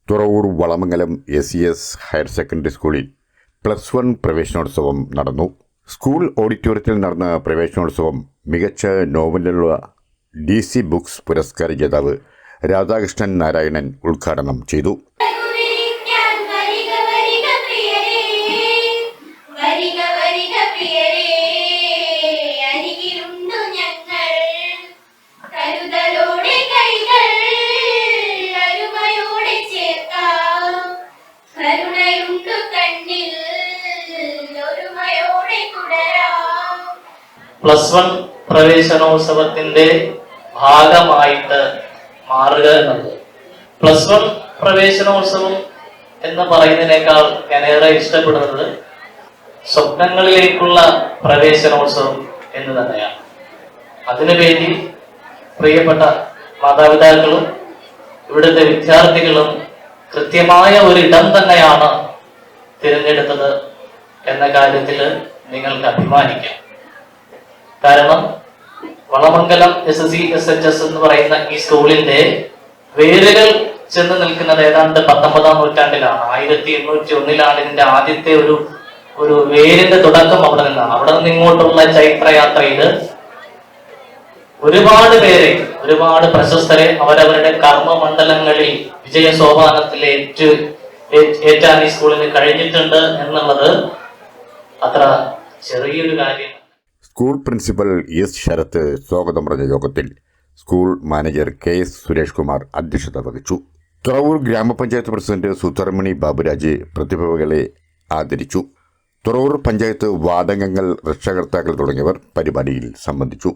Thuravoor Valamangalam SES higher secondary സ്കൂളിൽ +1 പ്രവേശനോത്സവം നടന്നു. സ്കൂൾ ഓഡിറ്റോറിയത്തിൽ നടന്ന പ്രവേശനോത്സവം മികച്ച നോവലിനുള്ള DC ബുക്സ് പുരസ്കാര ജേതാവ് രാധാകൃഷ്ണൻ നാരായണൻ ഉദ്ഘാടനം ചെയ്തു. +1 പ്രവേശനോത്സവത്തിന്റെ ഭാഗമായിട്ട് മാറുക എന്നത്. +1 പ്രവേശനോത്സവം എന്ന് പറയുന്നതിനേക്കാൾ ഞാനേറെ ഇഷ്ടപ്പെടുന്നത് സ്വപ്നങ്ങളിലേക്കുള്ള പ്രവേശനോത്സവം എന്ന് തന്നെയാണ്. അതിനുവേണ്ടി പ്രിയപ്പെട്ട മാതാപിതാക്കളും ഇവിടുത്തെ വിദ്യാർത്ഥികളും കൃത്യമായ ഒരിടം തന്നെയാണ് തിരഞ്ഞെടുത്തത് എന്ന കാര്യത്തിൽ നിങ്ങൾക്ക് അഭിമാനിക്കാം. കാരണം വളമംഗലം SSC/SHS എന്ന് പറയുന്ന ഈ സ്കൂളിന്റെ വേരുകൾ ചെന്ന് നിൽക്കുന്നത് ഏതാണ്ട് 19-ാം നൂറ്റാണ്ടിലാണ്. 1801 ഇതിന്റെ ആദ്യത്തെ ഒരു വേരിന്റെ തുടക്കം അവിടെ നിന്നാണ്. അവിടെ നിന്ന് ഇങ്ങോട്ടുള്ള ചൈത്രയാത്രയിൽ ഒരുപാട് പ്രശസ്തരെ അവരവരുടെ കർമ്മമണ്ഡലങ്ങളിൽ വിജയ സോപാനത്തിൽ ഏറ്റാൻ ഈ സ്കൂളിന് കഴിഞ്ഞിട്ടുണ്ട് എന്നുള്ളത് അത്ര ചെറിയൊരു കാര്യം. School principal S. ശരത്ത് സ്വാഗതം പറഞ്ഞ യോഗത്തിൽ school manager KS. Suresh Kumar അധ്യക്ഷത വഹിച്ചു. തുറവൂർ ഗ്രാമപഞ്ചായത്ത് പ്രസിഡന്റ് സുധർമണി ബാബുരാജ് പ്രതിഭകളെ ആദരിച്ചു. തുറവൂർ പഞ്ചായത്ത് വാർഡംഗങ്ങൾ, രക്ഷകർത്താക്കൾ തുടങ്ങിയവർ പരിപാടിയിൽ സംബന്ധിച്ചു.